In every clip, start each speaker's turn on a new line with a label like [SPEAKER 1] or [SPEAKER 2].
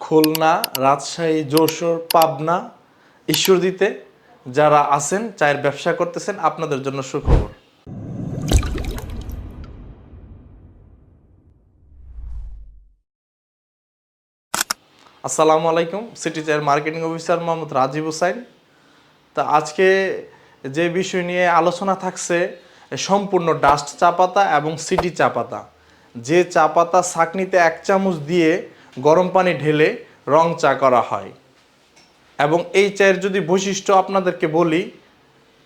[SPEAKER 1] খুলনা, রাজশাহী, যশোর, পাবনা, ঈশ্বরদীতে যারা আছেন চায়ের ব্যবসা করতেছেন আপনাদের জন্য সুখবর। আসসালামু আলাইকুম, সিটি চায়ের মার্কেটিং অফিসার মোহাম্মদ রাজীব হোসাইন। তা আজকে যে বিষয় নিয়ে আলোচনা থাকছে সম্পূর্ণ ডাস্ট চা পাতা এবং সিটি চা পাতা। যে চা পাতা ছাঁকনিতে 1 চামচ দিয়ে গরম পানি ঢেলে রং চা করা হয়। এবং এই চায়ের যদি বৈশিষ্ট্য আপনাদেরকে বলি,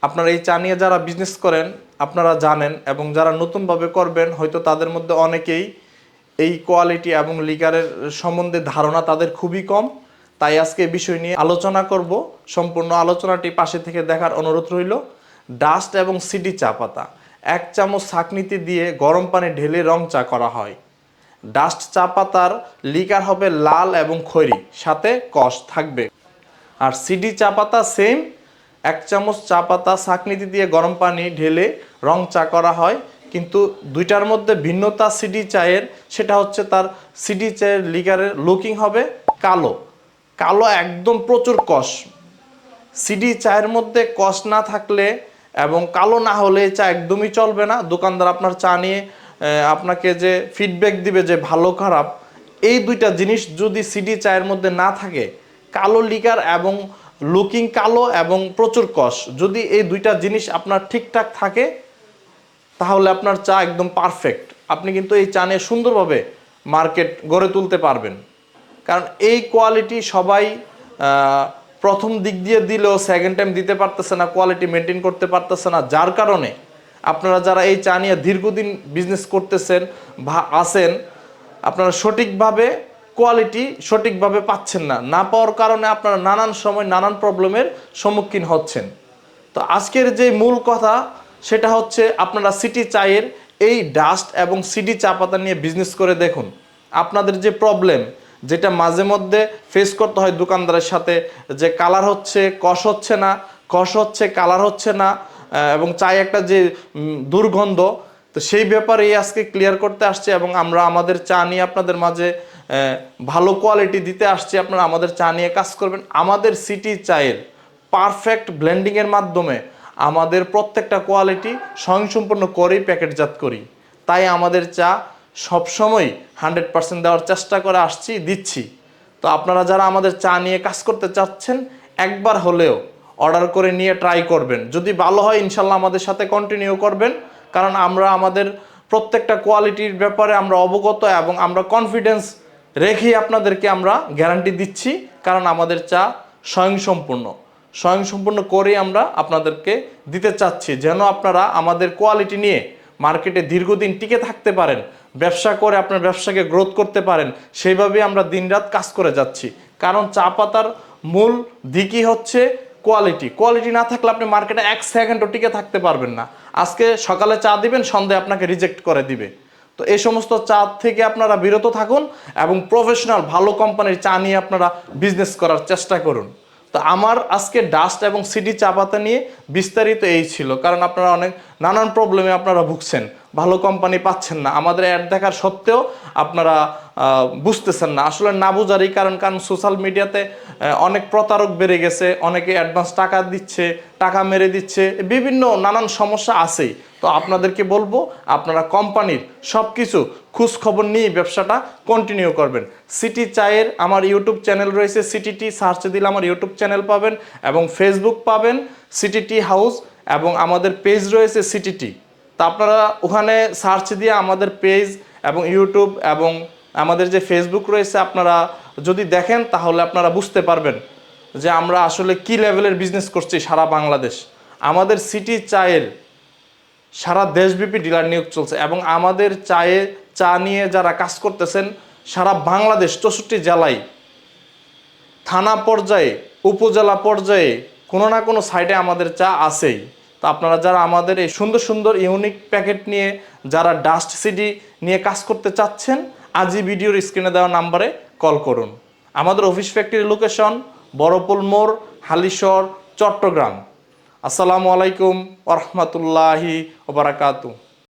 [SPEAKER 1] আপনারা এই চা নিয়ে যারা বিজনেস করেন আপনারা জানেন, এবং যারা নতুনভাবে করবেন হয়তো তাদের মধ্যে অনেকেই এই কোয়ালিটি এবং লিকারের সম্বন্ধে ধারণা তাদের খুবই কম। তাই আজকে এই বিষয় নিয়ে আলোচনা করব। সম্পূর্ণ আলোচনাটি পাশে থেকে দেখার অনুরোধ রইল। ডাস্ট এবং সিটি চা পাতা 1 চামচ ছাঁকনিতে দিয়ে গরম পানি ঢেলে রং চা করা হয়। ডাস্ট চা পাতার লিকার হবে লাল এবং খয়েরি, সাথে কষ থাকবে। আর সিডি চা পাতা সেম, 1 চামচ চা পাতা ছাঁকনিতে দিয়ে গরম পানি ঢেলে রং চা করা হয়। কিন্তু দুইটার মধ্যে ভিন্নতা সিডি চায়ের, সেটা হচ্ছে তার সিডি চায়ের লিকারের লুকিং হবে কালো কালো, একদম প্রচুর কষ। সিডি চায়ের মধ্যে কষ না থাকলে এবং কালো না হলে চা একদমই চলবে না। দোকানদার আপনার চা নিয়ে আপনাকে যে ফিডব্যাক দিবে যে ভালো খারাপ, এই দুইটা জিনিস যদি সিডি চায়ের মধ্যে না থাকে, কালো লিকার এবং লুকিং কালো এবং প্রচুর কষ, যদি এই দুইটা জিনিস আপনার ঠিকঠাক থাকে তাহলে আপনার চা একদম পারফেক্ট। আপনি কিন্তু এই চা নিয়ে সুন্দরভাবে মার্কেট গড়ে তুলতে পারবেন। কারণ এই কোয়ালিটি সবাই প্রথম দিক দিয়ে দিলেও সেকেন্ড টাইম দিতে পারতেছে না, কোয়ালিটি মেনটেন করতে পারতেছে না। যার কারণে আপনারা যারা এই চা নিয়ে দীর্ঘদিন বিজনেস করতেছেন বা আছেন, আপনারা সঠিকভাবে কোয়ালিটি সঠিকভাবে পাচ্ছেন না। না পাওয়ার কারণে আপনারা নানান সময় নানান প্রবলেমের সম্মুখীন হচ্ছেন। তো আজকের যে মূল কথা সেটা হচ্ছে, আপনারা সিটি চায়ের এই ডাস্ট এবং সিডি চা পাতা নিয়ে বিজনেস করে দেখুন। আপনাদের যে প্রবলেম, যেটা মাঝে মধ্যে ফেস করতে হয় দোকানদারের সাথে, যে কালার হচ্ছে, কষ হচ্ছে না, কষ হচ্ছে, কালার হচ্ছে না, এবং চায়ে একটা যে দুর্গন্ধ, তো সেই ব্যাপারে আজকে ক্লিয়ার করতে আসছে। এবং আমরা আমাদের চা নিয়ে আপনাদের মাঝে ভালো কোয়ালিটি দিতে আসছি। আপনারা আমাদের চা নিয়ে কাজ করবেন। আমাদের সিটি চায়ের পারফেক্ট ব্লেন্ডিংয়ের মাধ্যমে আমাদের প্রত্যেকটা কোয়ালিটি স্বয়ংসম্পূর্ণ করেই প্যাকেটজাত করি। তাই আমাদের চা সবসময় 100% দেওয়ার চেষ্টা করে আসছি, দিচ্ছি। তো আপনারা যারা আমাদের চা নিয়ে কাজ করতে চাচ্ছেন, একবার হলেও অর্ডার করে নিয়ে ট্রাই করবেন। যদি ভালো হয় ইনশাল্লাহ আমাদের সাথে কন্টিনিউ করবেন। কারণ আমরা আমাদের প্রত্যেকটা কোয়ালিটির ব্যাপারে আমরা অবগত, এবং আমরা কনফিডেন্স রেখেই আপনাদেরকে আমরা গ্যারান্টি দিচ্ছি। কারণ আমাদের চা স্বয়ংসম্পূর্ণ করেই আমরা আপনাদেরকে দিতে চাচ্ছি, যেন আপনারা আমাদের কোয়ালিটি নিয়ে মার্কেটে দীর্ঘদিন টিকে থাকতে পারেন, ব্যবসা করে আপনার ব্যবসাকে গ্রোথ করতে পারেন। সেইভাবেই আমরা দিনরাত কাজ করে যাচ্ছি। কারণ চা পাতার মূল দিকই হচ্ছে কোয়ালিটি না থাকলে আপনি মার্কেটে 1 সেকেন্ডও টিকে থাকতে পারবেন না। আজকে সকালে চা দিবেন, সন্ধ্যায় আপনাকে রিজেক্ট করে দিবে। তো এই সমস্ত চা থেকে আপনারা বিরত থাকুন এবং প্রফেশনাল ভালো কোম্পানির চা নিয়ে আপনারা বিজনেস করার চেষ্টা করুন। তো আমার আজকে ডাস্ট এবং সিডি চা পাতা নিয়ে বিস্তারিত এই ছিল। কারণ আপনারা অনেক নানান প্রবলেমে আপনারা ভুগছেন, ভালো কোম্পানি পাচ্ছেন না। আমাদের অ্যাড দেখার সত্ত্বেও আপনারা বুঝতেছেন না। আসলে না বোঝারই কারণ সোশ্যাল মিডিয়াতে অনেক প্রতারক বেড়ে গেছে, অনেকে অ্যাডভান্স টাকা দিচ্ছে, টাকা মেরে দিচ্ছে, বিভিন্ন নানান সমস্যা আছেই। তো আপনাদেরকে বলবো, আপনারা কোম্পানির সব কিছু খোঁজ খবর নিয়ে ব্যবসাটা কন্টিনিউ করবেন। সিটি চায়ের আমার ইউটিউব চ্যানেল রয়েছে, সিটিটি সার্চ দিলে আমার ইউটিউব চ্যানেল পাবেন, এবং ফেসবুক পাবেন সিটিটি হাউস, এবং আমাদের পেজ রয়েছে সিটিটি। তা আপনারা ওখানে সার্চ দিয়ে আমাদের পেজ এবং ইউটিউব এবং আমাদের যে ফেসবুক রয়েছে আপনারা যদি দেখেন, তাহলে আপনারা বুঝতে পারবেন যে আমরা আসলে কি লেভেলের বিজনেস করছি সারা বাংলাদেশ। আমাদের সিটি চায়ের সারা দেশব্যাপী ডিলার নিয়োগ চলছে, এবং আমাদের চা নিয়ে যারা কাজ করতেছেন সারা বাংলাদেশ 64 জেলায়, থানা পর্যায়ে, উপজেলা পর্যায়ে কোনো না কোনো সাইটে আমাদের চা আছেই। তো আপনারা যারা আমাদের এই সুন্দর সুন্দর ইউনিক প্যাকেট নিয়ে যারা ডাস্ট সিডি নিয়ে কাজ করতে চাচ্ছেন, আজই ভিডিওর স্ক্রিনে দেওয়া নাম্বারে কল করুন। আমাদের অফিস ফ্যাক্টরি লোকেশন বড়পুল মোড়, হালিশহর, চট্টগ্রাম। আসসালামু আলাইকুম ওয়া রাহমাতুল্লাহি ওয়া বারাকাতুহু।